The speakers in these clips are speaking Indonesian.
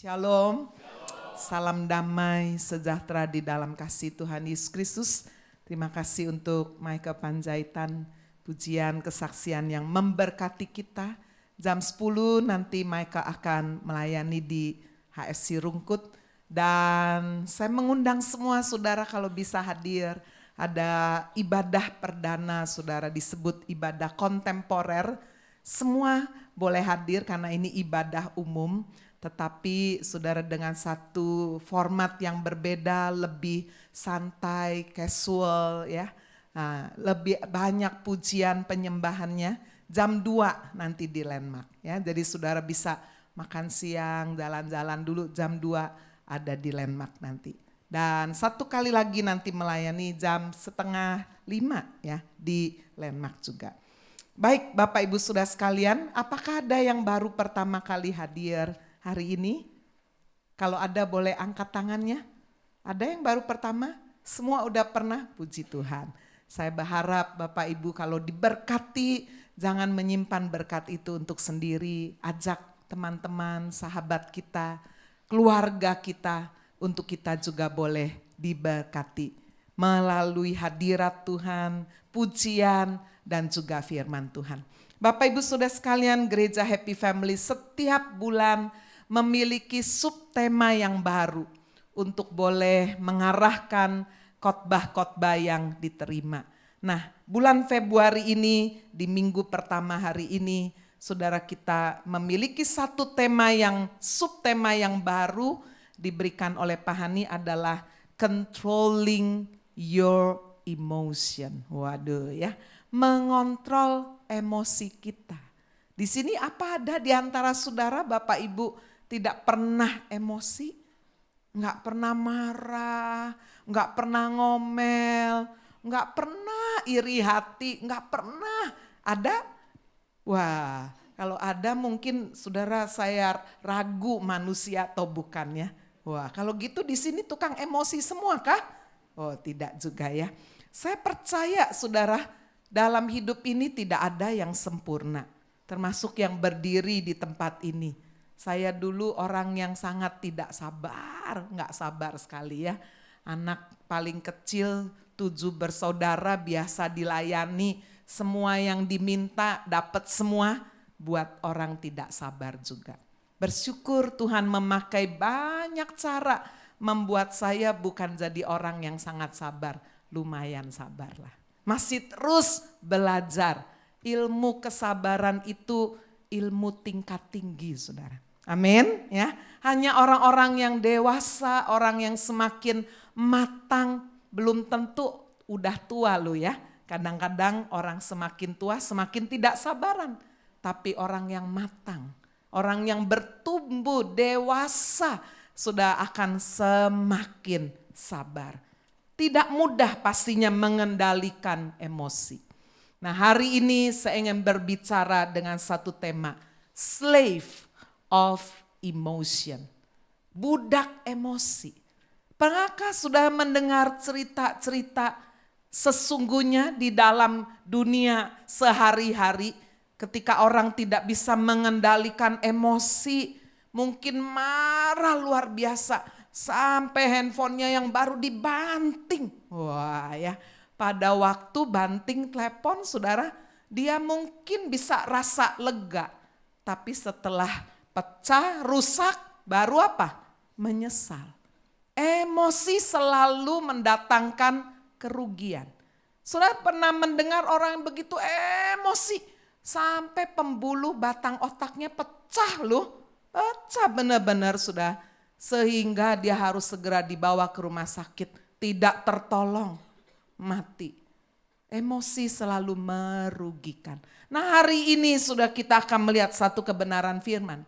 Shalom, salam damai sejahtera di dalam kasih Tuhan Yesus Kristus. Terima kasih untuk Maika Panjaitan, pujian kesaksian yang memberkati kita. Jam 10 nanti Maika akan melayani di HFC Rungkut. Dan saya mengundang semua saudara kalau bisa hadir. Ada ibadah perdana saudara, disebut ibadah kontemporer. Semua boleh hadir karena ini ibadah umum. Tetapi saudara dengan satu format yang berbeda, lebih santai, casual ya. Nah, lebih banyak pujian penyembahannya. Jam 2 nanti di Landmark ya. Jadi saudara bisa makan siang, jalan-jalan dulu, jam 2 ada di Landmark nanti. Dan satu kali lagi nanti melayani jam 4:30 ya di Landmark juga. Baik Bapak Ibu Saudara sekalian, apakah ada yang baru pertama kali hadir hari ini? Kalau ada boleh angkat tangannya. Ada yang baru pertama? Semua udah pernah? Puji Tuhan. Saya berharap Bapak Ibu kalau diberkati, jangan menyimpan berkat itu untuk sendiri. Ajak teman-teman, sahabat kita, keluarga kita, untuk kita juga boleh diberkati. Melalui hadirat Tuhan, pujian, dan juga firman Tuhan. Bapak Ibu Saudara sekalian, Gereja Happy Family setiap bulan memiliki subtema yang baru untuk boleh mengarahkan khotbah-khotbah yang diterima. Nah, bulan Februari ini di minggu pertama hari ini, saudara kita memiliki satu tema yang subtema yang baru diberikan oleh Pak Hani adalah controlling your emotion. Waduh ya, mengontrol emosi kita. Di sini apa ada di antara saudara Bapak Ibu tidak pernah emosi? Enggak pernah marah, enggak pernah ngomel, enggak pernah iri hati, enggak pernah ada? Wah, kalau ada mungkin saudara saya ragu manusia atau bukan ya. Wah, kalau gitu di sini tukang emosi semua kah? Oh, tidak juga ya. Saya percaya saudara, dalam hidup ini tidak ada yang sempurna, termasuk yang berdiri di tempat ini. Saya dulu orang yang sangat tidak sabar, nggak sabar sekali ya. Anak paling kecil 7 bersaudara biasa dilayani, semua yang diminta dapat semua, buat orang tidak sabar juga. Bersyukur Tuhan memakai banyak cara membuat saya bukan jadi orang yang sangat sabar, lumayan sabarlah. Masih terus belajar, ilmu kesabaran itu ilmu tingkat tinggi saudara. Amin ya. Hanya orang-orang yang dewasa, orang yang semakin matang, belum tentu udah tua lo ya. Kadang-kadang orang semakin tua semakin tidak sabaran. Tapi orang yang matang, orang yang bertumbuh dewasa sudah akan semakin sabar. Tidak mudah pastinya mengendalikan emosi. Nah, hari ini saya ingin berbicara dengan satu tema, slave of emotion. Budak emosi. Pernahkah sudah mendengar cerita-cerita sesungguhnya di dalam dunia sehari-hari ketika orang tidak bisa mengendalikan emosi, mungkin marah luar biasa sampai handphonenya yang baru dibanting. Wah ya, pada waktu banting telepon saudara, dia mungkin bisa rasa lega. Tapi setelah pecah, rusak, baru apa? Menyesal. Emosi selalu mendatangkan kerugian. Saudara pernah mendengar orang yang begitu emosi sampai pembuluh batang otaknya pecah loh. Pecah benar-benar sudah. Sehingga dia harus segera dibawa ke rumah sakit. Tidak tertolong, mati. Emosi selalu merugikan. Nah, hari ini sudah kita akan melihat satu kebenaran firman.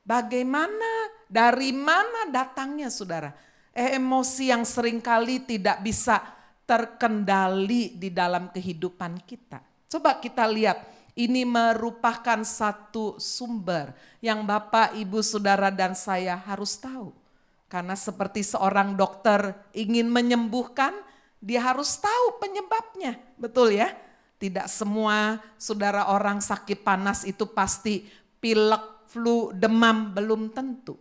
Bagaimana, dari mana datangnya saudara? Emosi yang seringkali tidak bisa terkendali di dalam kehidupan kita. Coba kita lihat, ini merupakan satu sumber yang Bapak, Ibu, Saudara dan saya harus tahu. Karena seperti seorang dokter ingin menyembuhkan, dia harus tahu penyebabnya. Betul ya? Tidak semua saudara orang sakit panas itu pasti pilek, flu, demam, belum tentu.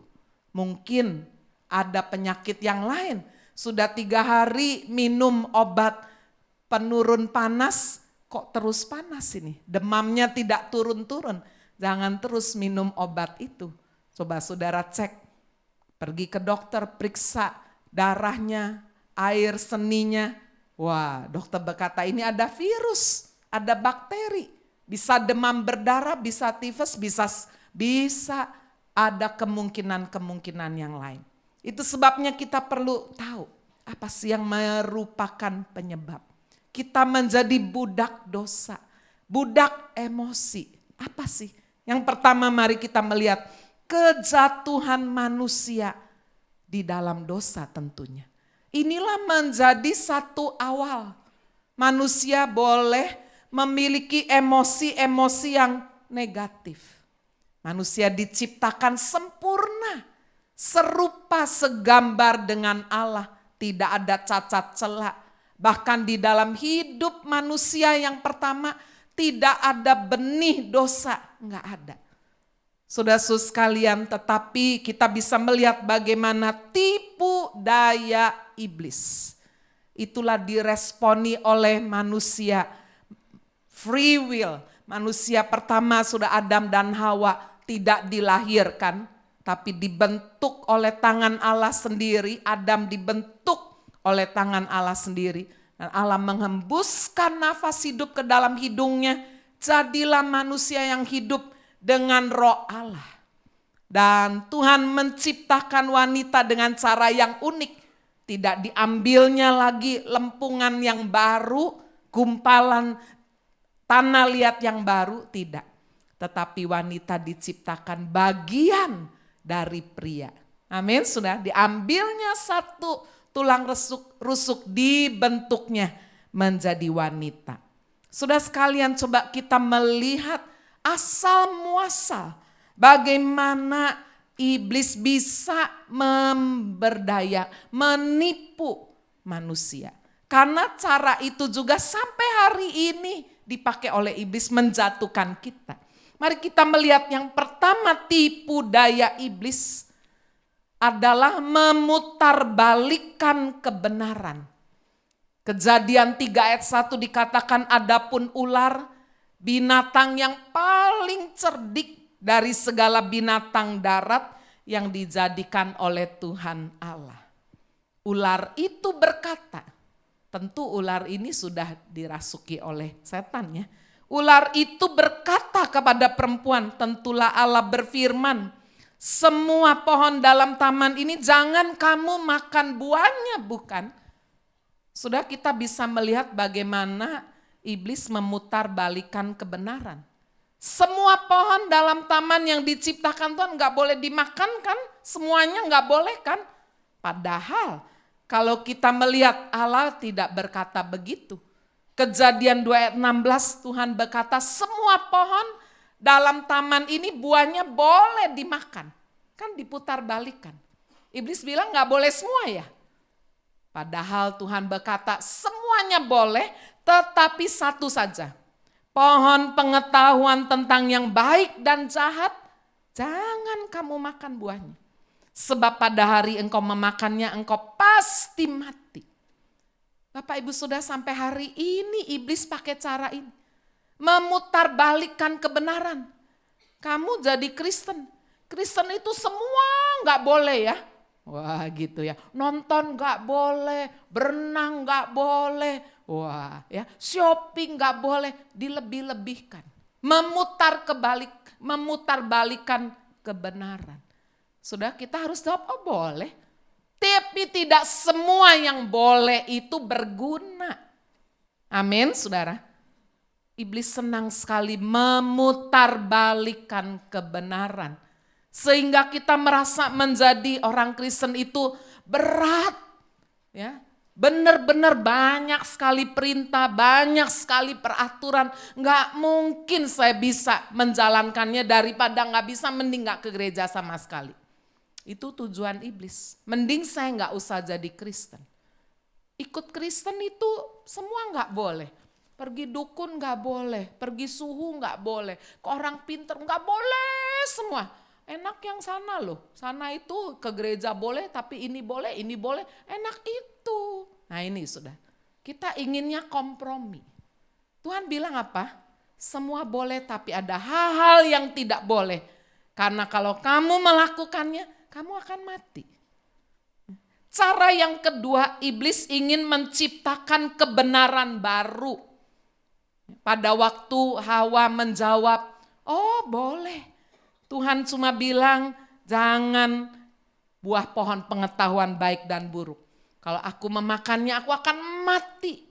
Mungkin ada penyakit yang lain. Sudah 3 hari minum obat penurun panas, kok terus panas ini. Demamnya tidak turun-turun. Jangan terus minum obat itu. Coba saudara cek, pergi ke dokter, periksa darahnya, air seninya. Wah, dokter berkata ini ada virus, ada bakteri. Bisa demam berdarah, bisa tifus, bisa ada kemungkinan-kemungkinan yang lain. Itu sebabnya kita perlu tahu apa sih yang merupakan penyebab. Kita menjadi budak dosa, budak emosi. Apa sih? Yang pertama mari kita melihat kejatuhan manusia di dalam dosa tentunya. Inilah menjadi satu awal. Manusia boleh memiliki emosi-emosi yang negatif. Manusia diciptakan sempurna, serupa segambar dengan Allah, tidak ada cacat celah. Bahkan di dalam hidup manusia yang pertama tidak ada benih dosa, enggak ada. Saudara-saudara sekalian, tetapi kita bisa melihat bagaimana tipu daya iblis. Itulah diresponi oleh manusia, free will. Manusia pertama sudah Adam dan Hawa tidak dilahirkan, tapi dibentuk oleh tangan Allah sendiri. Adam dibentuk oleh tangan Allah sendiri. Dan Allah menghembuskan nafas hidup ke dalam hidungnya. Jadilah manusia yang hidup dengan roh Allah. Dan Tuhan menciptakan wanita dengan cara yang unik. Tidak diambilnya lagi lempungan yang baru, gumpalan tanah liat yang baru, tidak. Tetapi wanita diciptakan bagian dari pria. Amin, sudah diambilnya satu tulang rusuk dibentuknya menjadi wanita. Sudah sekalian coba kita melihat asal muasal bagaimana iblis bisa memberdaya, menipu manusia. Karena cara itu juga sampai hari ini dipakai oleh iblis menjatuhkan kita. Mari kita melihat yang pertama tipu daya iblis adalah memutarbalikkan kebenaran. Kejadian 3 ayat 1 dikatakan adapun ular, binatang yang paling cerdik dari segala binatang darat yang dijadikan oleh Tuhan Allah. Ular itu berkata, tentu ular ini sudah dirasuki oleh setan ya. Ular itu berkata kepada perempuan, tentulah Allah berfirman, semua pohon dalam taman ini jangan kamu makan buahnya, bukan? Sudah kita bisa melihat bagaimana iblis memutarbalikkan kebenaran. Semua pohon dalam taman yang diciptakan Tuhan gak boleh dimakan kan? Semuanya gak boleh kan? Padahal kalau kita melihat Allah tidak berkata begitu. Kejadian 2 ayat 16 Tuhan berkata semua pohon dalam taman ini buahnya boleh dimakan. Kan diputarbalikkan. Iblis bilang gak boleh semua ya. Padahal Tuhan berkata semuanya boleh tetapi satu saja. Pohon pengetahuan tentang yang baik dan jahat, jangan kamu makan buahnya. Sebab pada hari engkau memakannya, engkau pasti mati. Bapak Ibu Saudara, sampai hari ini iblis pakai cara ini. Memutarbalikkan kebenaran. Kamu jadi Kristen. Kristen itu semua gak boleh ya. Wah gitu ya, nonton gak boleh, berenang gak boleh, wah ya, shopping gak boleh, dilebih-lebihkan. Memutarbalikkan kebenaran. Sudah kita harus jawab, oh boleh. Tapi tidak semua yang boleh itu berguna. Amin saudara. Iblis senang sekali memutarbalikkan kebenaran. Sehingga kita merasa menjadi orang Kristen itu berat. Ya, benar-benar banyak sekali perintah, banyak sekali peraturan. Nggak mungkin saya bisa menjalankannya daripada nggak bisa, mending nggak ke gereja sama sekali. Itu tujuan iblis. Mending saya nggak usah jadi Kristen. Ikut Kristen itu semua nggak boleh. Pergi dukun nggak boleh, pergi suhu nggak boleh, ke orang pinter nggak boleh semua. Enak yang sana loh, sana itu ke gereja boleh tapi ini boleh, enak itu. Nah ini sudah, kita inginnya kompromi. Tuhan bilang apa? Semua boleh tapi ada hal-hal yang tidak boleh. Karena kalau kamu melakukannya, kamu akan mati. Cara yang kedua, iblis ingin menciptakan kebenaran baru. Pada waktu Hawa menjawab, oh boleh. Tuhan cuma bilang, jangan buah pohon pengetahuan baik dan buruk. Kalau aku memakannya, aku akan mati.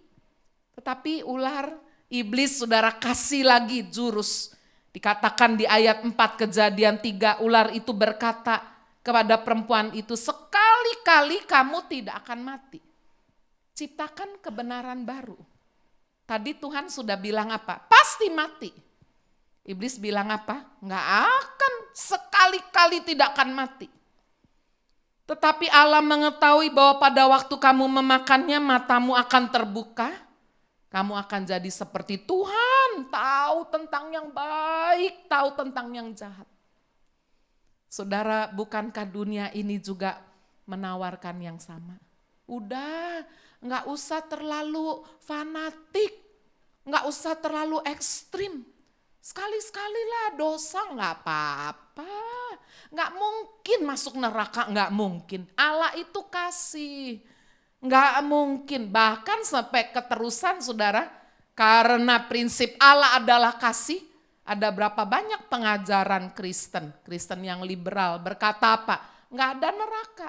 Tetapi ular, iblis saudara kasih lagi jurus. Dikatakan di ayat 4 Kejadian 3, ular itu berkata kepada perempuan itu, sekali-kali kamu tidak akan mati. Ciptakan kebenaran baru. Tadi Tuhan sudah bilang apa? Pasti mati. Iblis bilang apa? Enggak akan, sekali-kali tidak akan mati. Tetapi Allah mengetahui bahwa pada waktu kamu memakannya matamu akan terbuka. Kamu akan jadi seperti Tuhan, tahu tentang yang baik, tahu tentang yang jahat. Saudara, bukankah dunia ini juga menawarkan yang sama? Udah, enggak usah terlalu fanatik, enggak usah terlalu ekstrim. Sekali-sekali lah dosa nggak apa-apa. Nggak mungkin masuk neraka, nggak mungkin. Allah itu kasih. Nggak mungkin, bahkan sampai keterusan saudara. Karena prinsip Allah adalah kasih. Ada berapa banyak pengajaran Kristen yang liberal berkata apa? Nggak ada neraka.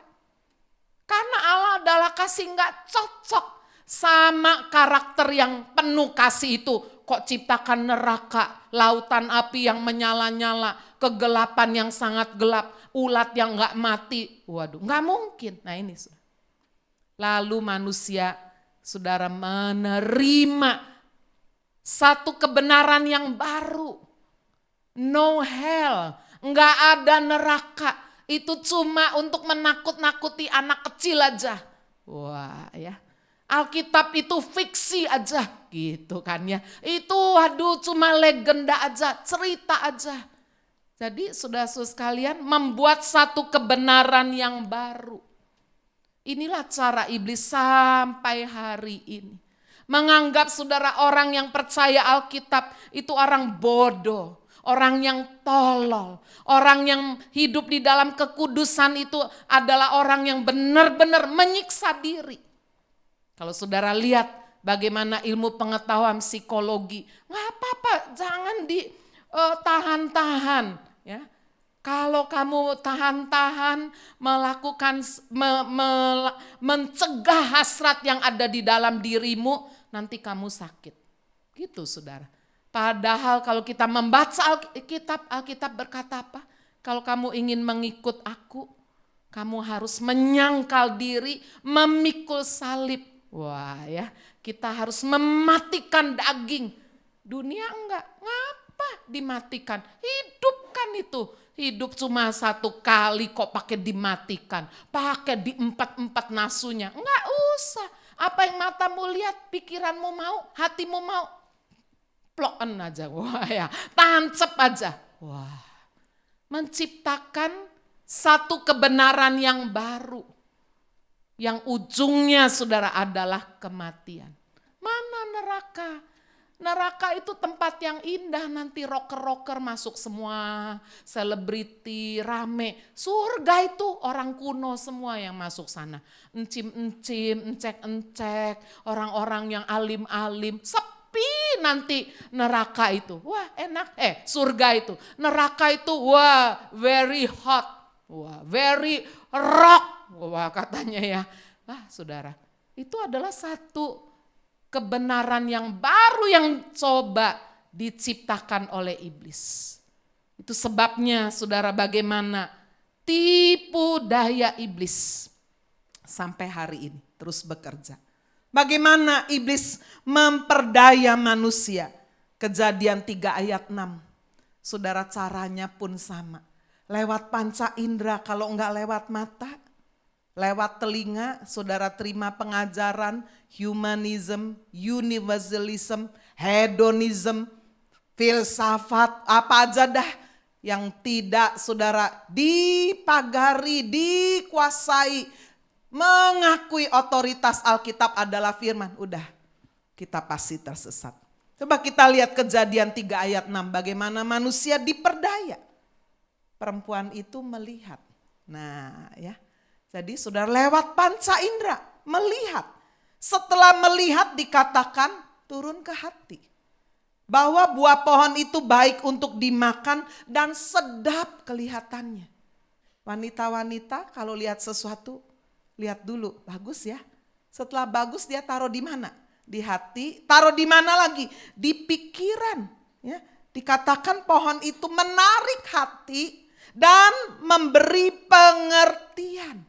Karena Allah adalah kasih, nggak cocok sama karakter yang penuh kasih itu. Kok ciptakan neraka, lautan api yang menyala-nyala, kegelapan yang sangat gelap, ulat yang gak mati. Waduh, gak mungkin. Nah ini. Lalu manusia, saudara, menerima satu kebenaran yang baru. No hell, gak ada neraka. Itu cuma untuk menakut-nakuti anak kecil aja. Wah ya. Alkitab itu fiksi aja gitu kan ya. Itu waduh cuma legenda aja, cerita aja. Jadi saudara-saudara sekalian membuat satu kebenaran yang baru. Inilah cara iblis sampai hari ini. Menganggap saudara orang yang percaya Alkitab itu orang bodoh. Orang yang tolol, orang yang hidup di dalam kekudusan itu adalah orang yang benar-benar menyiksa diri. Kalau saudara lihat bagaimana ilmu pengetahuan psikologi, nggak apa-apa, jangan ditahan-tahan. Ya. Kalau kamu tahan-tahan melakukan mencegah hasrat yang ada di dalam dirimu, nanti kamu sakit. Gitu saudara. Padahal kalau kita membaca Alkitab berkata apa? Kalau kamu ingin mengikut aku, kamu harus menyangkal diri, memikul salib. Wah ya, kita harus mematikan daging. Dunia enggak, ngapa dimatikan? Hidupkan itu. Hidup cuma satu kali kok pakai dimatikan. Pakai diempat-empat nasunya. Enggak usah. Apa yang matamu lihat, pikiranmu mau, hatimu mau. Ploken aja, wah ya, tancep aja. Wah, menciptakan satu kebenaran yang baru. Yang ujungnya saudara adalah kematian. Mana neraka? Neraka itu tempat yang indah, nanti rocker-rocker masuk semua, selebriti, rame. Surga itu orang kuno semua yang masuk sana. Encim-encim, encek-encek, orang-orang yang alim-alim, sepi nanti neraka itu. Wah enak, surga itu. Neraka itu wah very hot, wah very rock. Wah katanya ya, saudara, itu adalah satu kebenaran yang baru yang coba diciptakan oleh iblis. Itu sebabnya saudara bagaimana tipu daya iblis sampai hari ini terus bekerja. Bagaimana iblis memperdaya manusia. Kejadian 3 ayat 6. Saudara caranya pun sama. Lewat panca indera, kalau enggak lewat mata. Lewat telinga, saudara terima pengajaran humanism, universalism, hedonism, filsafat, apa aja dah. yang tidak saudara dipagari, dikuasai, mengakui otoritas Alkitab adalah firman, udah kita pasti tersesat. Coba kita lihat Kejadian 3 ayat 6, bagaimana manusia diperdaya. Perempuan itu melihat. Nah ya, jadi saudara lewat panca indera melihat. Setelah melihat dikatakan turun ke hati. Bahwa buah pohon itu baik untuk dimakan dan sedap kelihatannya. Wanita-wanita kalau lihat sesuatu, lihat dulu, bagus ya. Setelah bagus dia taruh di mana? Di hati, taruh di mana lagi? Di pikiran. Ya. Dikatakan pohon itu menarik hati dan memberi pengertian.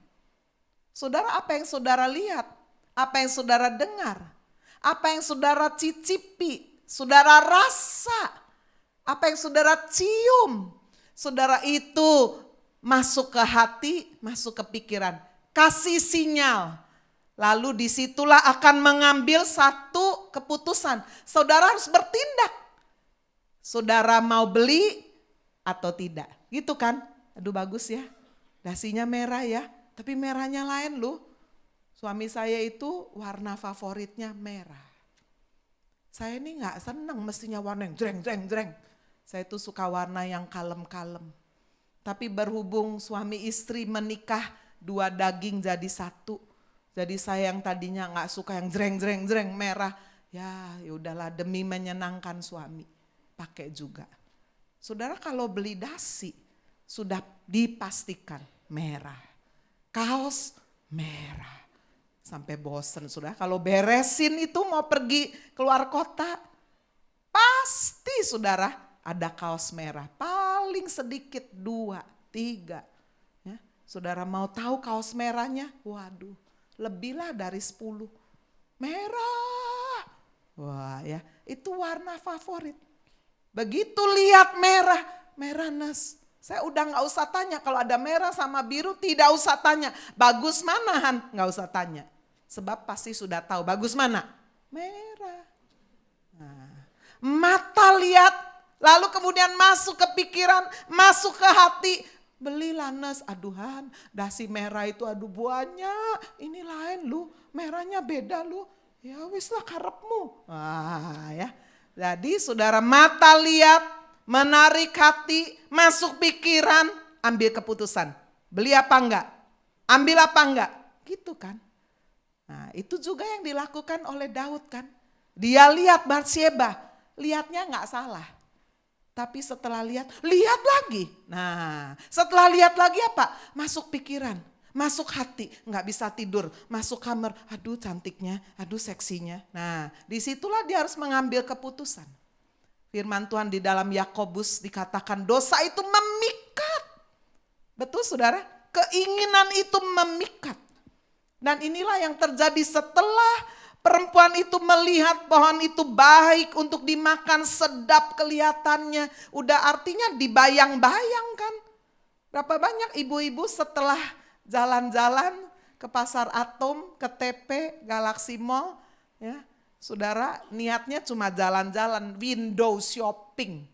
Saudara, apa yang saudara lihat? Apa yang saudara dengar? Apa yang saudara cicipi? Saudara rasa? Apa yang saudara cium? Saudara itu masuk ke hati, masuk ke pikiran. Kasih sinyal. Lalu disitulah akan mengambil satu keputusan. Saudara harus bertindak. Saudara mau beli atau tidak. Gitu kan? Aduh bagus ya. Dasinya merah ya. Tapi merahnya lain loh. Suami saya itu warna favoritnya merah. Saya ini gak senang mestinya warna yang jreng. Saya itu suka warna yang kalem-kalem. Tapi berhubung suami istri menikah, 2 daging jadi 1. Jadi saya yang tadinya gak suka yang jreng merah. Ya udahlah demi menyenangkan suami. Pakai juga. Saudara kalau beli dasi sudah dipastikan merah. Kaos merah. Sampai bosen sudah. Kalau beresin itu mau pergi keluar kota. Pasti saudara ada kaos merah. Paling sedikit 2, 3. Ya, saudara mau tahu kaos merahnya? Waduh, lebihlah dari 10. Merah. Wah ya, itu warna favorit. Begitu lihat merah, merahnes. Saya udah gak usah tanya, kalau ada merah sama biru tidak usah tanya. Bagus mana Han? Gak usah tanya. Sebab pasti sudah tahu bagus mana? Merah. Nah, mata lihat, lalu kemudian masuk ke pikiran, masuk ke hati. Belilah Nes, aduh Han, dasi merah itu aduh banyak. Ini lain lu, merahnya beda lu. Ya wis lah karepmu. Wah ya. Jadi saudara mata lihat, menarik hati, masuk pikiran, ambil keputusan. Beli apa enggak? Ambil apa enggak? Gitu kan. Nah itu juga yang dilakukan oleh Daud kan. Dia lihat Batsyeba, lihatnya enggak salah. Tapi setelah lihat lagi. Nah setelah lihat lagi apa? Masuk pikiran, masuk hati, enggak bisa tidur. Masuk kamar, aduh cantiknya, aduh seksinya. Nah disitulah dia harus mengambil keputusan. Firman Tuhan di dalam Yakobus dikatakan dosa itu memikat. Betul saudara? Keinginan itu memikat. Dan inilah yang terjadi setelah perempuan itu melihat pohon itu baik untuk dimakan, sedap kelihatannya. Udah artinya dibayang-bayangkan. Berapa banyak ibu-ibu setelah jalan-jalan ke Pasar Atom, ke TP, Galaxy Mall. Ya, saudara niatnya cuma jalan-jalan, window shopping.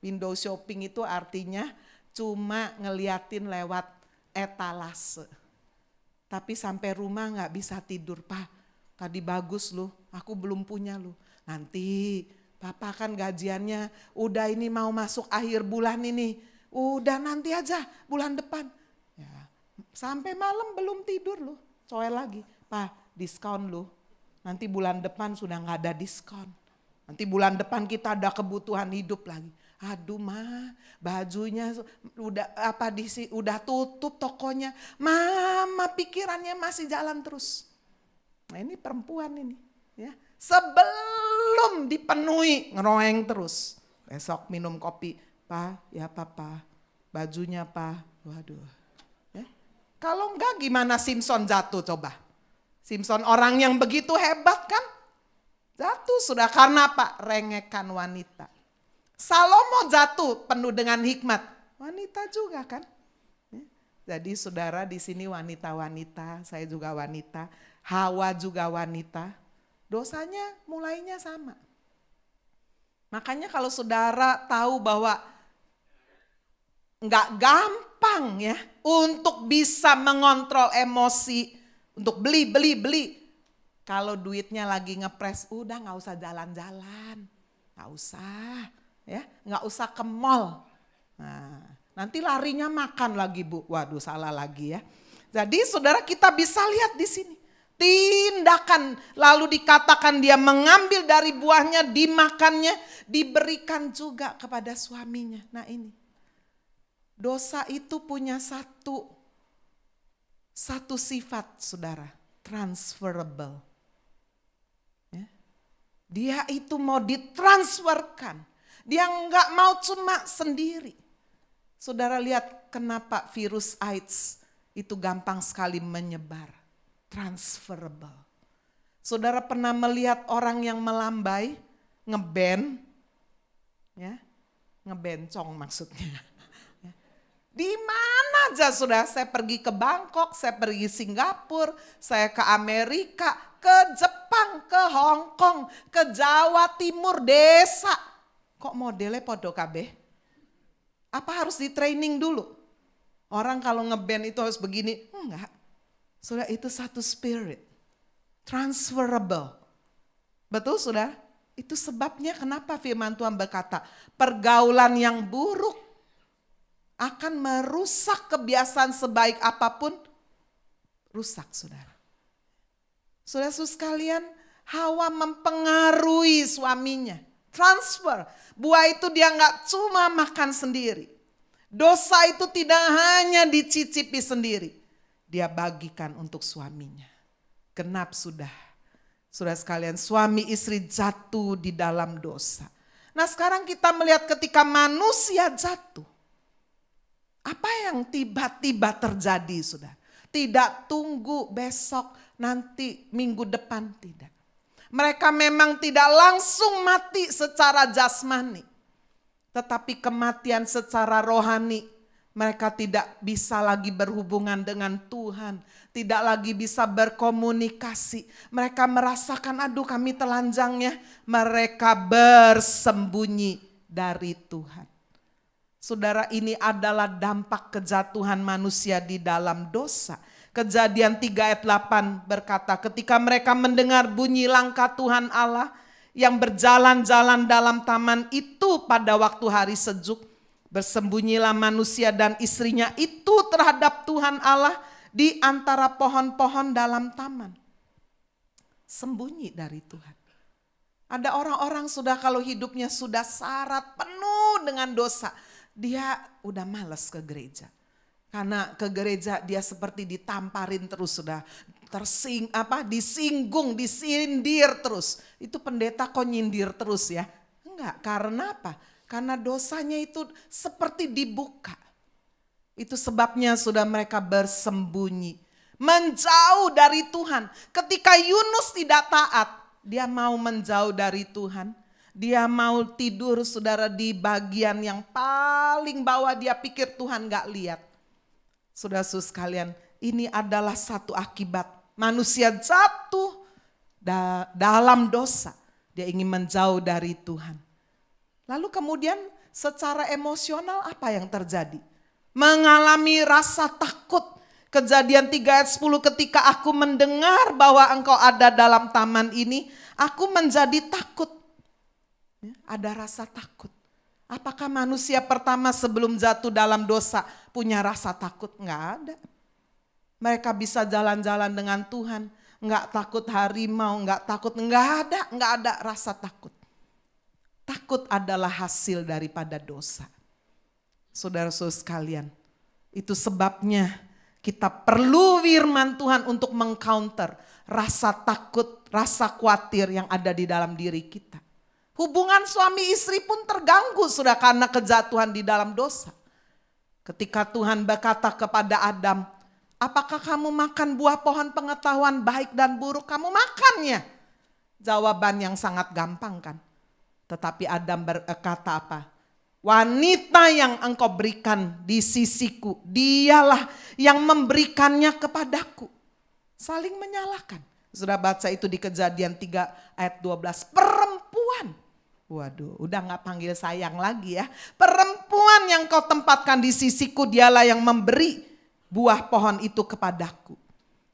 Window shopping itu artinya cuma ngeliatin lewat etalase. Tapi sampai rumah gak bisa tidur, Pak. Tadi bagus loh, aku belum punya loh. Nanti Papa kan gajiannya udah ini mau masuk akhir bulan ini. Udah nanti aja bulan depan. Ya, sampai malam belum tidur loh. Coel lagi, Pak diskon loh. Nanti bulan depan sudah gak ada diskon. Nanti bulan depan kita ada kebutuhan hidup lagi. Aduh mah, bajunya udah tutup tokonya. Mama pikirannya masih jalan terus. Nah ini perempuan ini, ya. Sebelum dipenuhi ngeroeng terus. Besok minum kopi, Pak, ya Papa, bajunya Pak. Waduh. Ya. Kalau enggak gimana Simpson jatuh coba. Simpson orang yang begitu hebat kan? Jatuh sudah karena apa? Rengekan wanita. Salomo jatuh penuh dengan hikmat, wanita juga kan. Jadi saudara di sini wanita-wanita, saya juga wanita, Hawa juga wanita. Dosanya mulainya sama. Makanya kalau saudara tahu bahwa nggak gampang ya untuk bisa mengontrol emosi, untuk beli. Kalau duitnya lagi ngepres, udah nggak usah jalan-jalan, nggak usah ya, nggak usah ke mall. Nah, nanti larinya makan lagi Bu, waduh salah lagi ya. Jadi saudara kita bisa lihat di sini. Tindakan lalu dikatakan dia mengambil dari buahnya, dimakannya, diberikan juga kepada suaminya. Nah ini, dosa itu punya satu sifat saudara, transferable. Ya. Dia itu mau ditransferkan, dia nggak mau cuma sendiri. Saudara lihat kenapa virus AIDS itu gampang sekali menyebar. Transferable. Saudara pernah melihat orang yang melambai, ngeband, ya, ngebencong maksudnya. Di mana aja sudah, saya pergi ke Bangkok, saya pergi Singapura, saya ke Amerika, ke Jepang, ke Hong Kong, ke Jawa Timur, desa. Kok modelnya podo kabeh? Apa harus di training dulu? Orang kalau ngeband itu harus begini? Enggak. Saudara itu satu spirit, transferable. Betul saudara? Itu sebabnya kenapa firman Tuhan berkata, pergaulan yang buruk akan merusak kebiasaan sebaik apapun, rusak saudara. Saudara-saudara sekalian, Hawa mempengaruhi suaminya, transfer. Buah itu dia nggak cuma makan sendiri. Dosa itu tidak hanya dicicipi sendiri. Dia bagikan untuk suaminya. Genap sudah. Saudara sekalian, suami istri jatuh di dalam dosa. Nah sekarang kita melihat ketika manusia jatuh. Apa yang tiba-tiba terjadi saudara? Tidak tunggu besok, nanti minggu depan, tidak. Mereka memang tidak langsung mati secara jasmani. Tetapi kematian secara rohani. Mereka tidak bisa lagi berhubungan dengan Tuhan. Tidak lagi bisa berkomunikasi. Mereka merasakan aduh kami telanjangnya. Mereka bersembunyi dari Tuhan. Saudara ini adalah dampak kejatuhan manusia di dalam dosa. Kejadian 3 ayat 8 berkata ketika mereka mendengar bunyi langkah Tuhan Allah. Yang berjalan-jalan dalam taman itu pada waktu hari sejuk. Bersembunyilah manusia dan istrinya itu terhadap Tuhan Allah di antara pohon-pohon dalam taman. Sembunyi dari Tuhan. Ada orang-orang sudah kalau hidupnya sudah syarat penuh dengan dosa. Dia udah malas ke gereja. Karena ke gereja dia seperti ditamparin terus sudah. Disinggung, disindir terus. Itu pendeta kok nyindir terus ya. Enggak, karena apa? Karena dosanya itu seperti dibuka. Itu sebabnya sudah mereka bersembunyi. Menjauh dari Tuhan. Ketika Yunus tidak taat, dia mau menjauh dari Tuhan. Dia mau tidur saudara di bagian yang paling bawah, dia pikir Tuhan gak lihat. Saudara-saudara sekalian, ini adalah satu akibat. Manusia jatuh dalam dosa. Dia ingin menjauh dari Tuhan. Lalu kemudian secara emosional apa yang terjadi? Mengalami rasa takut. Kejadian 3 ayat 10 ketika aku mendengar bahwa engkau ada dalam taman ini, aku menjadi takut. Ya, ada rasa takut. Apakah manusia pertama sebelum jatuh dalam dosa punya rasa takut? Enggak ada. Mereka bisa jalan-jalan dengan Tuhan. Enggak takut harimau, enggak ada rasa takut. Takut adalah hasil daripada dosa. Saudara-saudara sekalian, itu sebabnya kita perlu firman Tuhan untuk mengcounter rasa takut, rasa khawatir yang ada di dalam diri kita. Hubungan suami istri pun terganggu sudah karena kejatuhan di dalam dosa. Ketika Tuhan berkata kepada Adam, apakah kamu makan buah pohon pengetahuan baik dan buruk? Kamu makannya. Jawaban yang sangat gampang kan. Tetapi Adam berkata apa? Wanita yang engkau berikan di sisiku, dialah yang memberikannya kepadaku. Saling menyalahkan. Sudah baca itu di Kejadian 3 ayat 12. Perempuan. Waduh, udah gak panggil sayang lagi ya. Perempuan perempuan yang kau tempatkan di sisiku, dialah yang memberi buah pohon itu kepadaku.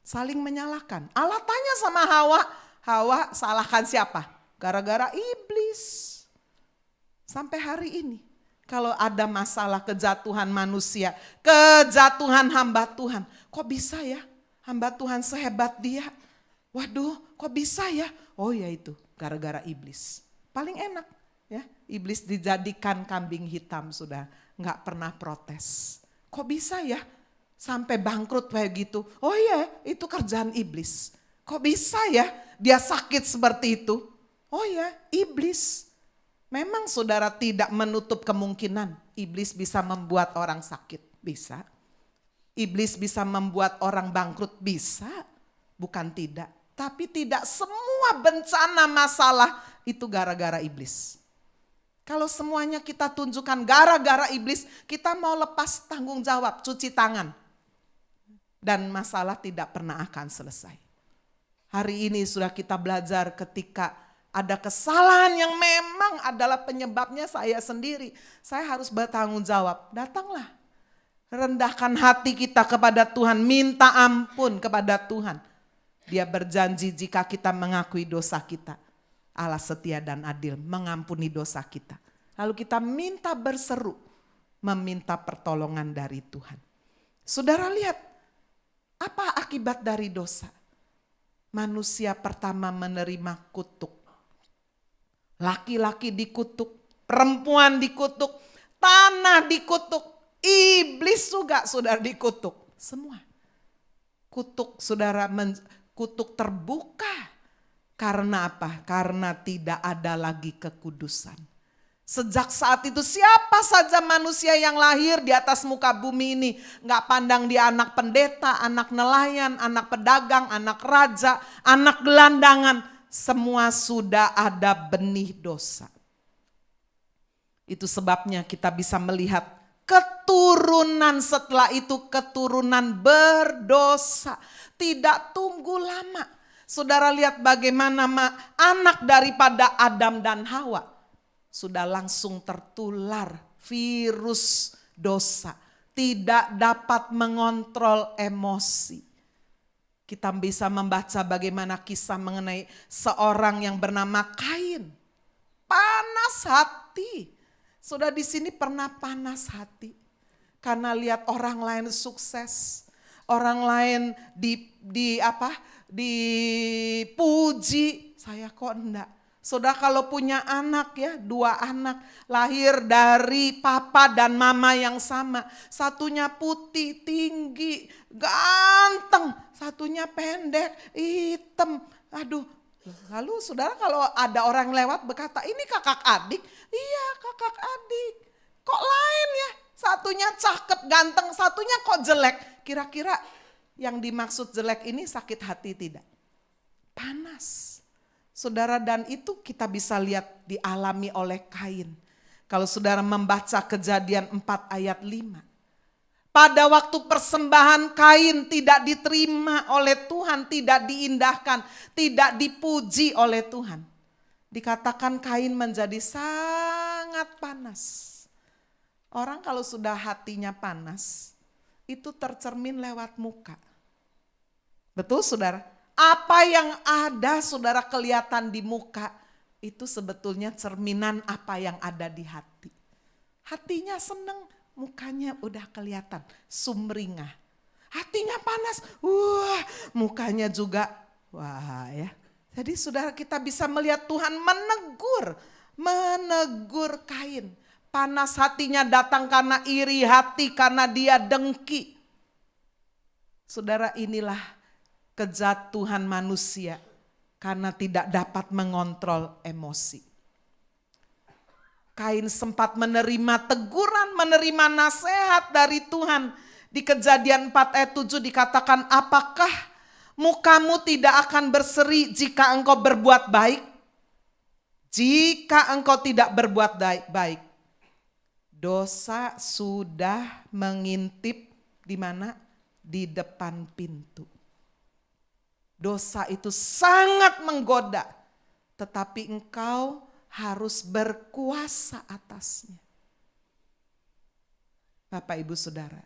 Saling menyalahkan. Allah tanya sama Hawa, Hawa salahkan siapa? Gara-gara iblis. Sampai hari ini kalau ada masalah kejatuhan manusia, kejatuhan hamba Tuhan, kok bisa ya hamba Tuhan sehebat dia? Waduh, kok bisa ya? Oh ya itu gara-gara iblis. Paling enak ya, iblis dijadikan kambing hitam sudah, nggak pernah protes. Kok bisa ya sampai bangkrut kayak gitu? Oh ya itu kerjaan iblis. Kok bisa ya dia sakit seperti itu? Oh ya iblis. Memang saudara tidak menutup kemungkinan iblis bisa membuat orang sakit, bisa. Iblis bisa membuat orang bangkrut, bisa. Bukan tidak. Tapi tidak semua bencana masalah itu gara-gara iblis. Kalau semuanya kita tunjukkan gara-gara iblis, kita mau lepas tanggung jawab, cuci tangan. Dan masalah tidak pernah akan selesai. Hari ini sudah kita belajar ketika ada kesalahan yang memang adalah penyebabnya saya sendiri. Saya harus bertanggung jawab. Datanglah. Rendahkan hati kita kepada Tuhan. Minta ampun kepada Tuhan. Dia berjanji jika kita mengakui dosa kita. Allah setia dan adil mengampuni dosa kita. Lalu kita minta berseru. Meminta pertolongan dari Tuhan. Saudara lihat. Apa akibat dari dosa? Manusia pertama menerima kutuk. Laki-laki dikutuk, perempuan dikutuk, tanah dikutuk, iblis juga saudara dikutuk. Semua. Kutuk saudara, kutuk terbuka. Karena apa? Karena tidak ada lagi kekudusan. Sejak saat itu siapa saja manusia yang lahir di atas muka bumi ini. Gak pandang dia anak pendeta, anak nelayan, anak pedagang, anak raja, anak gelandangan. Semua sudah ada benih dosa. Itu sebabnya kita bisa melihat keturunan setelah itu keturunan berdosa. Tidak tunggu lama. Saudara lihat bagaimana anak daripada Adam dan Hawa sudah langsung tertular virus dosa. Tidak dapat mengontrol emosi. Kita bisa membaca bagaimana kisah mengenai seorang yang bernama Kain. Panas hati. Sudah di sini pernah panas hati. Karena lihat orang lain sukses. Orang lain dipuji. Saya kok enggak. Saudara kalau punya anak ya, 2 anak lahir dari papa dan mama yang sama. Satunya putih, tinggi, ganteng. Satunya pendek, hitam. Aduh, lalu saudara kalau ada orang lewat berkata ini kakak adik. Iya kakak adik. Kok lain ya? Satunya cakep, ganteng, satunya kok jelek. Kira-kira yang dimaksud jelek ini sakit hati tidak? Panas. Saudara, dan itu kita bisa lihat dialami oleh Kain. Kalau saudara membaca Kejadian 4 ayat 5. Pada waktu persembahan Kain tidak diterima oleh Tuhan, tidak diindahkan, tidak dipuji oleh Tuhan. Dikatakan Kain menjadi sangat panas. Orang kalau sudah hatinya panas, itu tercermin lewat muka. Betul saudara? Apa yang ada saudara kelihatan di muka itu sebetulnya cerminan apa yang ada di hati. Hatinya seneng, mukanya udah kelihatan sumringah. Hatinya panas, mukanya juga wah ya. Jadi saudara kita bisa melihat Tuhan menegur Kain. Panas hatinya datang karena iri hati, karena dia dengki. Saudara inilah kejatuhan manusia karena tidak dapat mengontrol emosi. Kain sempat menerima teguran, menerima nasihat dari Tuhan. Di Kejadian 4 ayat 7 dikatakan, apakah mukamu tidak akan berseri jika engkau berbuat baik? Jika engkau tidak berbuat baik, dosa sudah mengintip di mana? Di depan pintu. Dosa itu sangat menggoda, tetapi engkau harus berkuasa atasnya. Bapak Ibu Saudara,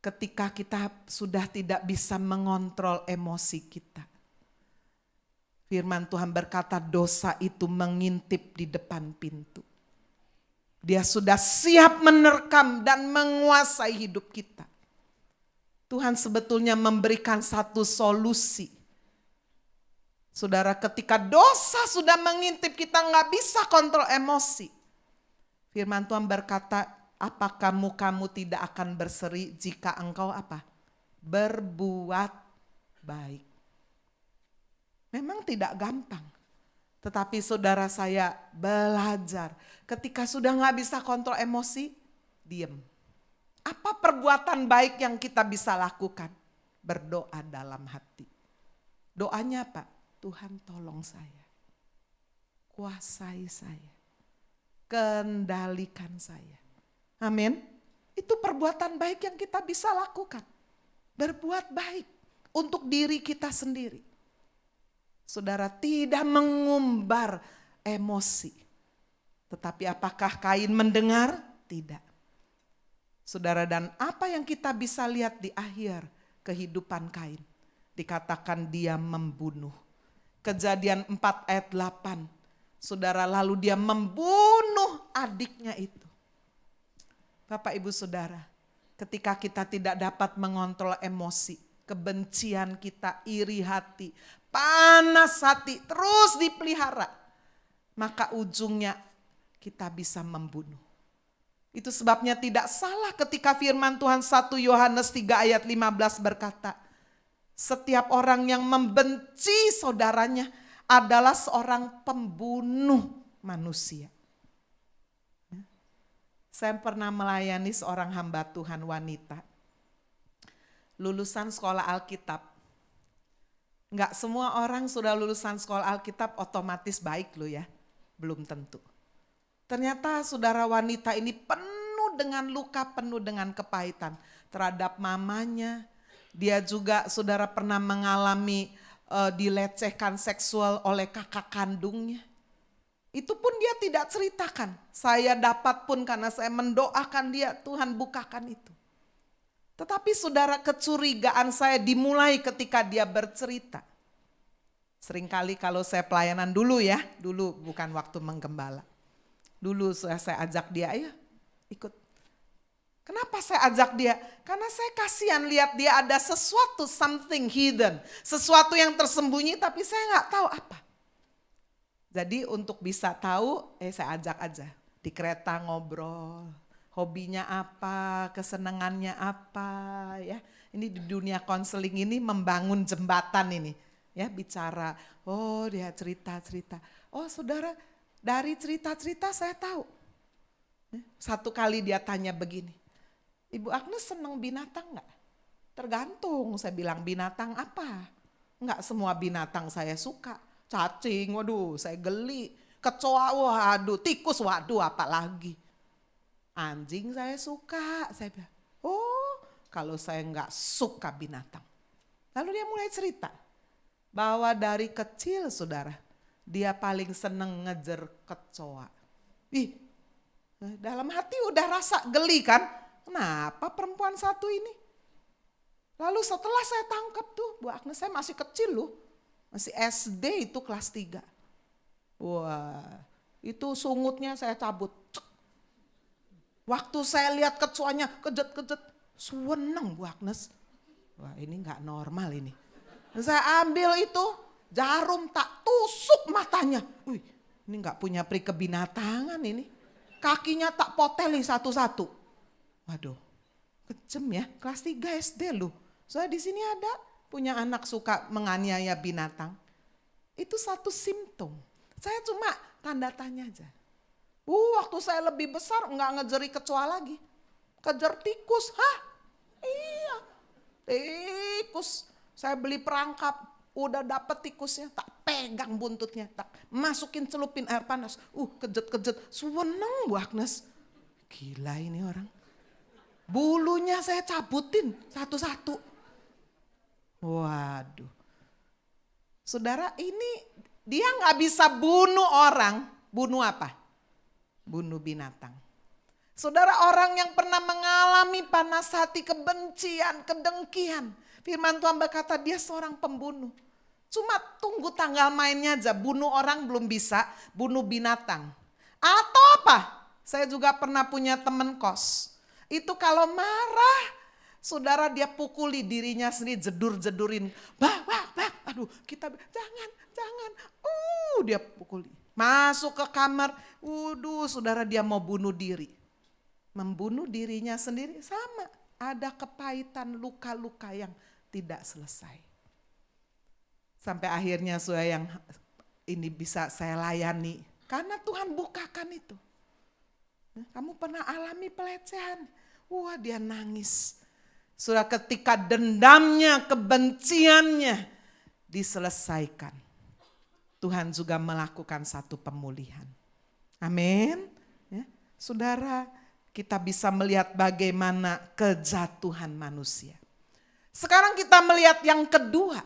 ketika kita sudah tidak bisa mengontrol emosi kita, firman Tuhan berkata dosa itu mengintip di depan pintu. Dia sudah siap menerkam dan menguasai hidup kita. Tuhan sebetulnya memberikan satu solusi. Saudara, ketika dosa sudah mengintip, kita nggak bisa kontrol emosi. Firman Tuhan berkata, apakah mukamu tidak akan berseri jika engkau apa? Berbuat baik. Memang tidak gampang. Tetapi saudara, saya belajar. Ketika sudah gak bisa kontrol emosi, diem. Apa perbuatan baik yang kita bisa lakukan? Berdoa dalam hati. Doanya apa? Tuhan tolong saya. Kuasai saya. Kendalikan saya. Amin. Itu perbuatan baik yang kita bisa lakukan. Berbuat baik untuk diri kita sendiri. Saudara, tidak mengumbar emosi. Tetapi apakah Kain mendengar? Tidak. Saudara, dan apa yang kita bisa lihat di akhir kehidupan Kain? Dikatakan dia membunuh. Kejadian 4 ayat 8. Saudara, lalu dia membunuh adiknya itu. Bapak Ibu Saudara, ketika kita tidak dapat mengontrol emosi, kebencian kita, iri hati, panas hati, terus dipelihara, maka ujungnya kita bisa membunuh. Itu sebabnya tidak salah ketika firman Tuhan 1 Yohanes 3 ayat 15 berkata, setiap orang yang membenci saudaranya adalah seorang pembunuh manusia. Saya pernah melayani seorang hamba Tuhan wanita, lulusan sekolah Alkitab. Enggak semua orang sudah lulusan sekolah Alkitab otomatis baik loh ya, belum tentu. Ternyata saudara wanita ini penuh dengan luka, penuh dengan kepahitan terhadap mamanya. Dia juga saudara pernah mengalami dilecehkan seksual oleh kakak kandungnya. Itu pun dia tidak ceritakan. Saya dapat pun karena saya mendoakan dia, Tuhan bukakan itu. Tetapi saudara, kecurigaan saya dimulai ketika dia bercerita. Seringkali kalau saya pelayanan dulu ya, dulu bukan waktu menggembala. Dulu saya ajak dia, ayo ikut. Kenapa saya ajak dia? Karena saya kasihan lihat dia ada sesuatu, something hidden. Sesuatu yang tersembunyi tapi saya gak tahu apa. Jadi untuk bisa tahu, saya ajak aja. Di kereta ngobrol, hobinya apa, kesenangannya apa ya. Ini di dunia konseling ini membangun jembatan ini. Ya bicara, oh dia cerita-cerita. Oh saudara, dari cerita-cerita saya tahu. Satu kali dia tanya begini, Ibu Agnes senang binatang gak? Tergantung, saya bilang binatang apa? Enggak semua binatang saya suka. Cacing, waduh saya geli. Kecoa, waduh, tikus, waduh apalagi. Anjing saya suka, saya bilang, oh kalau saya enggak suka binatang. Lalu dia mulai cerita, bahwa dari kecil saudara, dia paling seneng ngejar kecoa. Ih, dalam hati udah rasa geli kan? Kenapa perempuan satu ini? Lalu setelah saya tangkap tuh, Bu Agnes saya masih kecil loh. Masih SD itu kelas 3. Wah, itu sungutnya saya cabut. Waktu saya lihat kecoanya kejet-kejet, seneng Bu Agnes. Wah ini gak normal ini. Saya ambil itu, jarum tak tusuk matanya. Wih, ini gak punya peri kebinatangan ini. Kakinya tak poteli satu-satu. Waduh, kejem ya, kelas 3 SD loh. Soalnya di sini ada punya anak suka menganiaya binatang. Itu satu simptom. Saya cuma tanda tanya aja. Waktu saya lebih besar enggak ngejeri kecoa lagi. Kejar tikus, hah? Iya, tikus. Saya beli perangkap, udah dapet tikusnya, tak pegang buntutnya, tak masukin celupin air panas. Kejet-kejet, seneng Bu Agnes. Gila ini orang. Bulunya saya cabutin satu-satu. Waduh. Saudara ini dia gak bisa bunuh orang. Bunuh apa? Bunuh binatang. Saudara, orang yang pernah mengalami panas hati, kebencian, kedengkian. Firman Tuhan berkata dia seorang pembunuh. Cuma tunggu tanggal mainnya aja, bunuh orang belum bisa, bunuh binatang. Atau apa? Saya juga pernah punya teman kos. Itu kalau marah, saudara dia pukuli dirinya sendiri, jedur-jedurin. Bah, aduh kita jangan. Dia pukuli. Masuk ke kamar, saudara dia mau bunuh diri. Membunuh dirinya sendiri sama. Ada kepahitan, luka-luka yang tidak selesai. Sampai akhirnya saudara yang ini bisa saya layani. Karena Tuhan bukakan itu. Kamu pernah alami pelecehan. Wah dia nangis. Sudah ketika dendamnya, kebenciannya diselesaikan. Tuhan juga melakukan satu pemulihan. Amin. Ya, saudara, kita bisa melihat bagaimana kejatuhan manusia. Sekarang kita melihat yang kedua.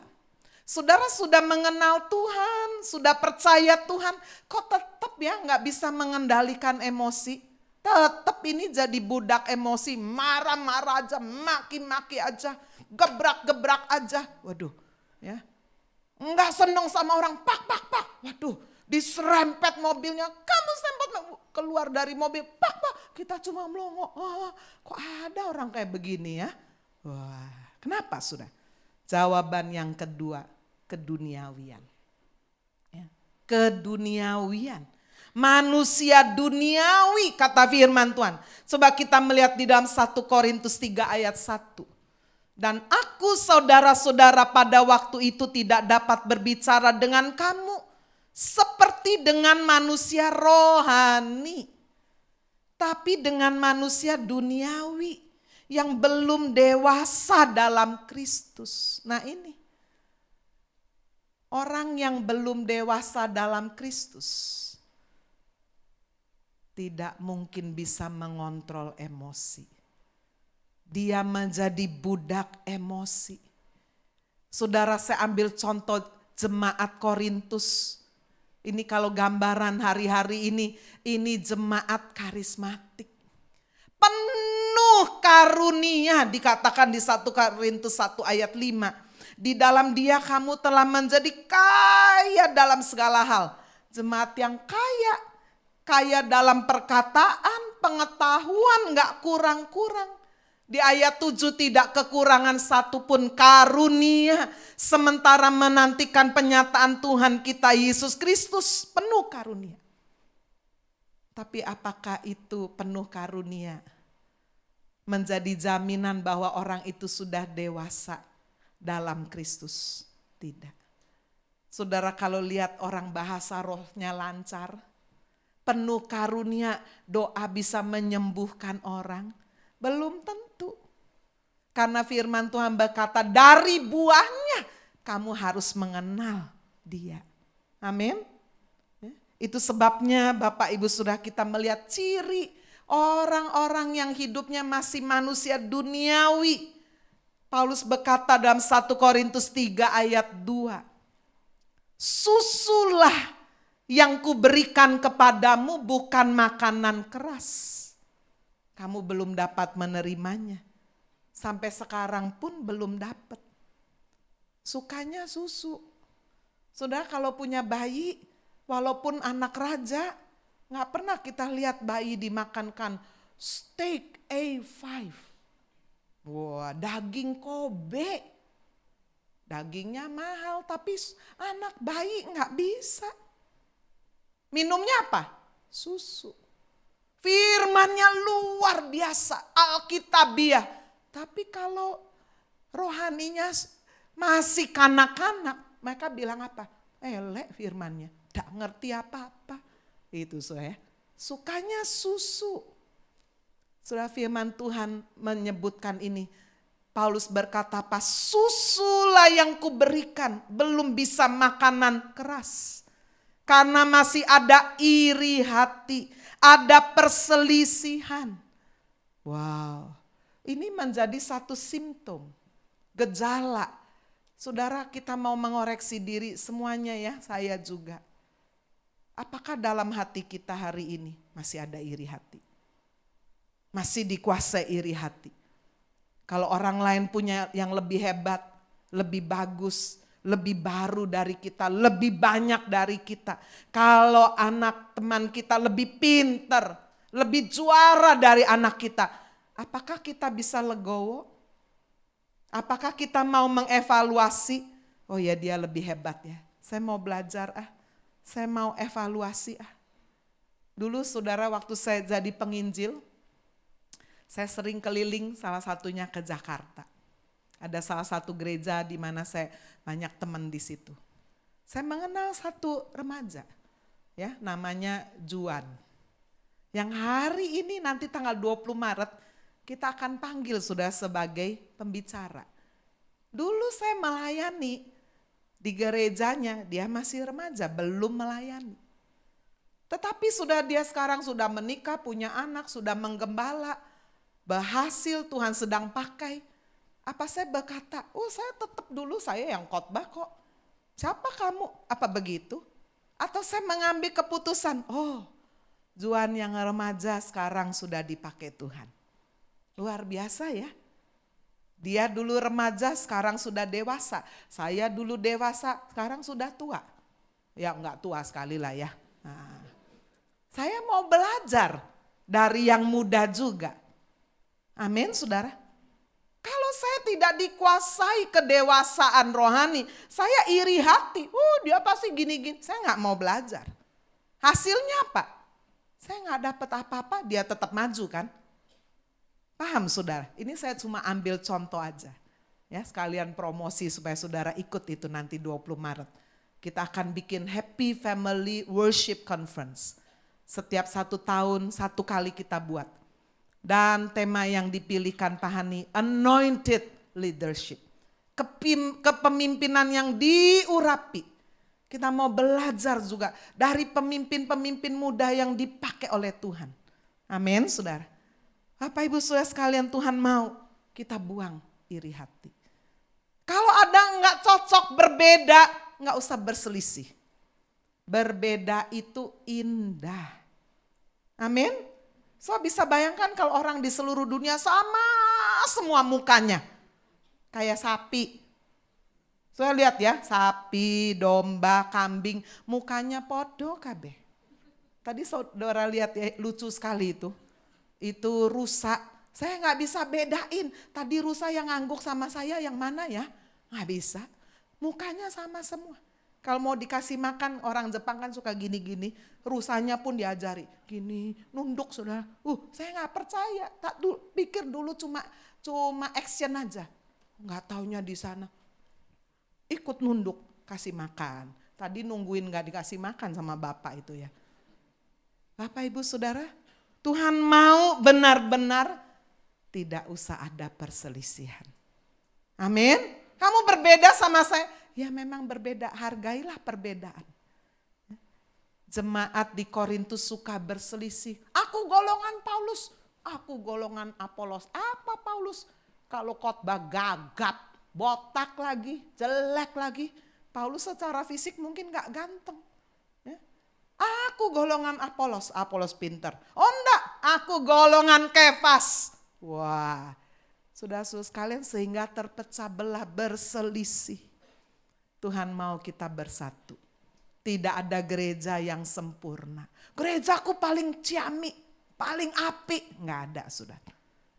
Saudara sudah mengenal Tuhan, sudah percaya Tuhan, kok tetap ya nggak bisa mengendalikan emosi? Tetap ini jadi budak emosi, marah-marah aja, maki-maki aja, gebrak-gebrak aja. Waduh, ya. Enggak seneng sama orang, pak. Waduh, diserempet mobilnya, kamu sempet keluar dari mobil, pak. Kita cuma melongo. Kok ada orang kayak begini ya? Wah, kenapa sudah? Jawaban yang kedua, keduniawian. Ya, keduniawian. Manusia duniawi kata firman Tuhan. Coba kita melihat di dalam 1 Korintus 3 ayat 1. Dan aku saudara-saudara pada waktu itu tidak dapat berbicara dengan kamu seperti dengan manusia rohani, tapi dengan manusia duniawi yang belum dewasa dalam Kristus. Nah ini, orang yang belum dewasa dalam Kristus tidak mungkin bisa mengontrol emosi. Dia menjadi budak emosi. Saudara, saya ambil contoh jemaat Korintus. Ini kalau gambaran hari-hari ini jemaat karismatik. Penuh karunia dikatakan di 1 Korintus 1 ayat 5. Di dalam dia kamu telah menjadi kaya dalam segala hal. Jemaat yang kaya dalam perkataan, pengetahuan gak kurang-kurang. Di ayat 7 tidak kekurangan satupun karunia. Sementara menantikan penyataan Tuhan kita Yesus Kristus penuh karunia. Tapi apakah itu penuh karunia menjadi jaminan bahwa orang itu sudah dewasa dalam Kristus? Tidak. Saudara kalau lihat orang bahasa rohnya lancar, penuh karunia, doa bisa menyembuhkan orang. Belum tentu. Karena firman Tuhan berkata dari buahnya kamu harus mengenal dia. Amin. Itu sebabnya Bapak Ibu sudah kita melihat ciri orang-orang yang hidupnya masih manusia duniawi. Paulus berkata dalam 1 Korintus 3 ayat 2. Susulah yang kuberikan kepadamu bukan makanan keras. Kamu belum dapat menerimanya. Sampai sekarang pun belum dapat. Sukanya susu. Saudara kalau punya bayi, walaupun anak raja, gak pernah kita lihat bayi dimakankan steak A5. Wah, daging Kobe. Dagingnya mahal, tapi anak bayi gak bisa. Minumnya apa? Susu. Firmannya luar biasa, alkitabiah. Tapi kalau rohaninya masih kanak-kanak, mereka bilang apa? Elek firmannya, gak ngerti apa-apa. Itu saya, sukanya susu. Sudah firman Tuhan menyebutkan ini. Paulus berkata apa? Susulah yang kuberikan, belum bisa makanan keras. Karena masih ada iri hati. Ada perselisihan. Wow, ini menjadi satu simptom, gejala. Saudara kita mau mengoreksi diri semuanya ya, saya juga. Apakah dalam hati kita hari ini masih ada iri hati? masih dikuasai iri hati. Kalau orang lain punya yang lebih hebat, lebih bagus, lebih baru dari kita, lebih banyak dari kita. Kalau anak teman kita lebih pinter, lebih juara dari anak kita, apakah kita bisa legowo? Apakah kita mau mengevaluasi? Oh ya, dia lebih hebat ya. Saya mau belajar saya mau evaluasi Dulu saudara, waktu saya jadi penginjil, saya sering keliling, salah satunya ke Jakarta. Ada salah satu gereja di mana saya banyak teman di situ. Saya mengenal satu remaja, ya, namanya Juan. Yang hari ini nanti tanggal 20 Maret kita akan panggil sudah sebagai pembicara. Dulu saya melayani di gerejanya, dia masih remaja, belum melayani. Tetapi dia sekarang sudah menikah, punya anak, sudah menggembala, berhasil, Tuhan sedang pakai. Apa saya berkata, saya tetap dulu saya yang khotbah kok. Siapa kamu? Apa begitu? Atau saya mengambil keputusan, Juan yang remaja sekarang sudah dipakai Tuhan. Luar biasa ya. Dia dulu remaja, sekarang sudah dewasa. Saya dulu dewasa, sekarang sudah tua. Ya enggak tua sekali lah ya. Saya mau belajar dari yang muda juga. Amin saudara. Kalau saya tidak dikuasai kedewasaan rohani, saya iri hati. Dia pasti gini-gini. Saya enggak mau belajar. Hasilnya apa? Saya enggak dapat apa-apa, dia tetap maju kan. Paham saudara? Ini saya cuma ambil contoh aja. Ya, sekalian promosi supaya saudara ikut itu nanti 20 Maret. Kita akan bikin Happy Family Worship Conference. Setiap 1 tahun 1 kali kita buat. Dan tema yang dipilihkan Pak Hani, Anointed Leadership. Kepemimpinan yang diurapi. Kita mau belajar juga dari pemimpin-pemimpin muda yang dipakai oleh Tuhan. Amin saudara. Bapak Ibu saudara sekalian, Tuhan mau kita buang iri hati. Kalau ada enggak cocok, berbeda, enggak usah berselisih. Berbeda itu indah. Amin. So bisa bayangkan kalau orang di seluruh dunia sama semua mukanya. Kayak sapi. Saya lihat ya, sapi, domba, kambing, mukanya podo kabeh. Tadi saudara lihat ya, lucu sekali itu. Itu rusa. Saya nggak bisa bedain. Tadi rusa yang ngangguk sama saya yang mana ya? Nggak bisa. Mukanya sama semua. Kalau mau dikasih makan, orang Jepang kan suka gini-gini. Rusanya pun diajari. Gini, nunduk saudara. Saya nggak percaya. Pikir dulu cuma action aja. Nggak taunya di sana. Ikut nunduk, kasih makan. Tadi nungguin nggak dikasih makan sama bapak itu ya. Bapak ibu saudara, Tuhan mau benar-benar tidak usah ada perselisihan. Amin. Kamu berbeda sama saya. Ya memang berbeda, hargailah perbedaan. Jemaat di Korintus suka berselisih. Aku golongan Paulus, aku golongan Apolos. Apa Paulus? Kalau khotbah gagap, botak lagi, jelek lagi. Paulus secara fisik mungkin gak ganteng. Ya. Aku golongan Apolos, Apolos pinter. Oh enggak, aku golongan Kefas. Wah, saudara-saudara sekalian sehingga terpecah belah, berselisih. Tuhan mau kita bersatu. Tidak ada gereja yang sempurna. Gerejaku paling ciamik, paling apik. Nggak ada saudara.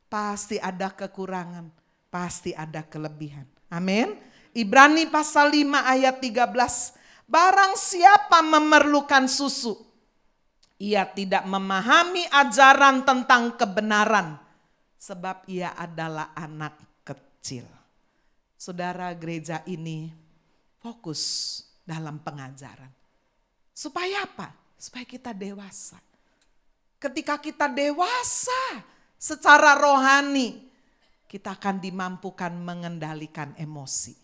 Pasti ada kekurangan, pasti ada kelebihan. Amin. Ibrani pasal 5 ayat 13. Barang siapa memerlukan susu, ia tidak memahami ajaran tentang kebenaran. Sebab ia adalah anak kecil. Saudara, gereja ini fokus dalam pengajaran. Supaya apa? Supaya kita dewasa. Ketika kita dewasa secara rohani, kita akan dimampukan mengendalikan emosi.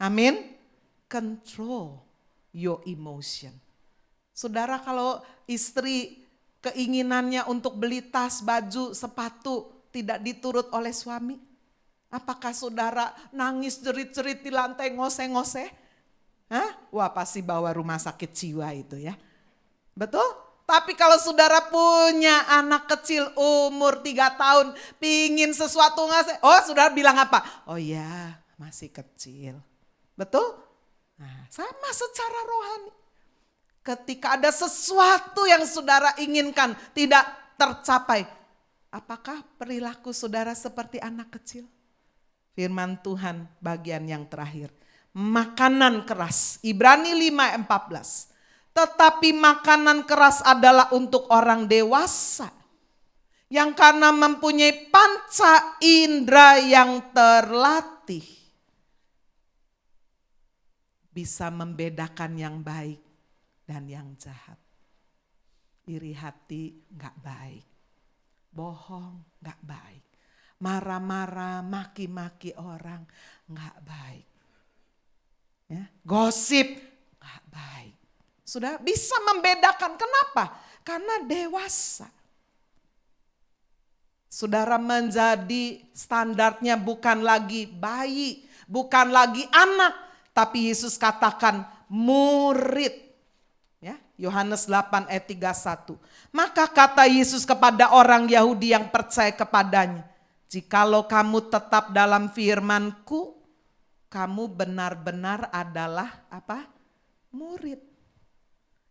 Amin. Control your emotion. Saudara, kalau istri keinginannya untuk beli tas, baju, sepatu tidak diturut oleh suami, apakah saudara nangis jerit-jerit di lantai ngose-ngose? Wah pasti bawa rumah sakit jiwa itu ya. Betul? Tapi kalau saudara punya anak kecil umur 3 tahun, pingin sesuatu ngasih, oh saudara bilang apa? Oh ya, masih kecil. Betul? Nah, sama secara rohani. Ketika ada sesuatu yang saudara inginkan tidak tercapai, apakah perilaku saudara seperti anak kecil? Firman Tuhan bagian yang terakhir. Makanan keras, Ibrani 5:14. Tetapi makanan keras adalah untuk orang dewasa yang karena mempunyai panca indera yang terlatih bisa membedakan yang baik dan yang jahat. Iri hati gak baik, bohong gak baik, marah-marah, maki-maki orang gak baik, ya, gosip gak baik. Sudah bisa membedakan. Kenapa? Karena dewasa. Saudara menjadi standarnya bukan lagi bayi, bukan lagi anak, tapi Yesus katakan murid. Ya, Yohanes 8:31. Maka kata Yesus kepada orang Yahudi yang percaya kepadanya, jikalau kamu tetap dalam firman-Ku, kamu benar-benar adalah apa? Murid.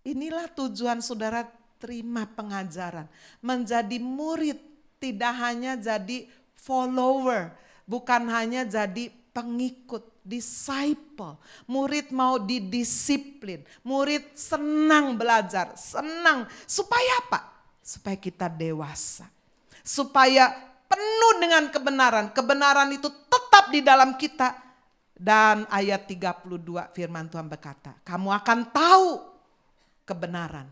Inilah tujuan saudara terima pengajaran. Menjadi murid, tidak hanya jadi follower, bukan hanya jadi pengikut, disciple. Murid mau didisiplin, murid senang belajar, senang. Supaya apa? Supaya kita dewasa. Supaya penuh dengan kebenaran. Kebenaran itu tetap di dalam kita. Dan ayat 32 firman Tuhan berkata, kamu akan tahu kebenaran.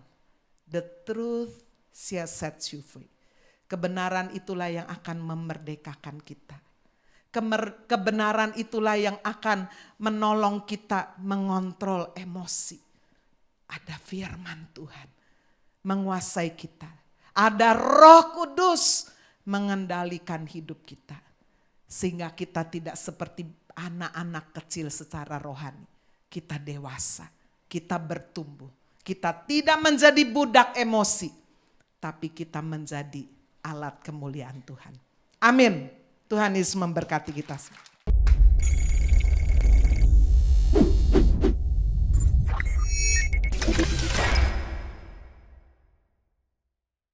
The truth shall set you free. Kebenaran itulah yang akan memerdekakan kita. Kebenaran itulah yang akan menolong kita mengontrol emosi. Ada firman Tuhan menguasai kita. Ada Roh Kudus mengendalikan hidup kita. Sehingga kita tidak seperti anak-anak kecil secara rohani. Kita dewasa, kita bertumbuh. Kita tidak menjadi budak emosi, tapi kita menjadi alat kemuliaan Tuhan. Amin. Tuhan Yesus memberkati kita semua.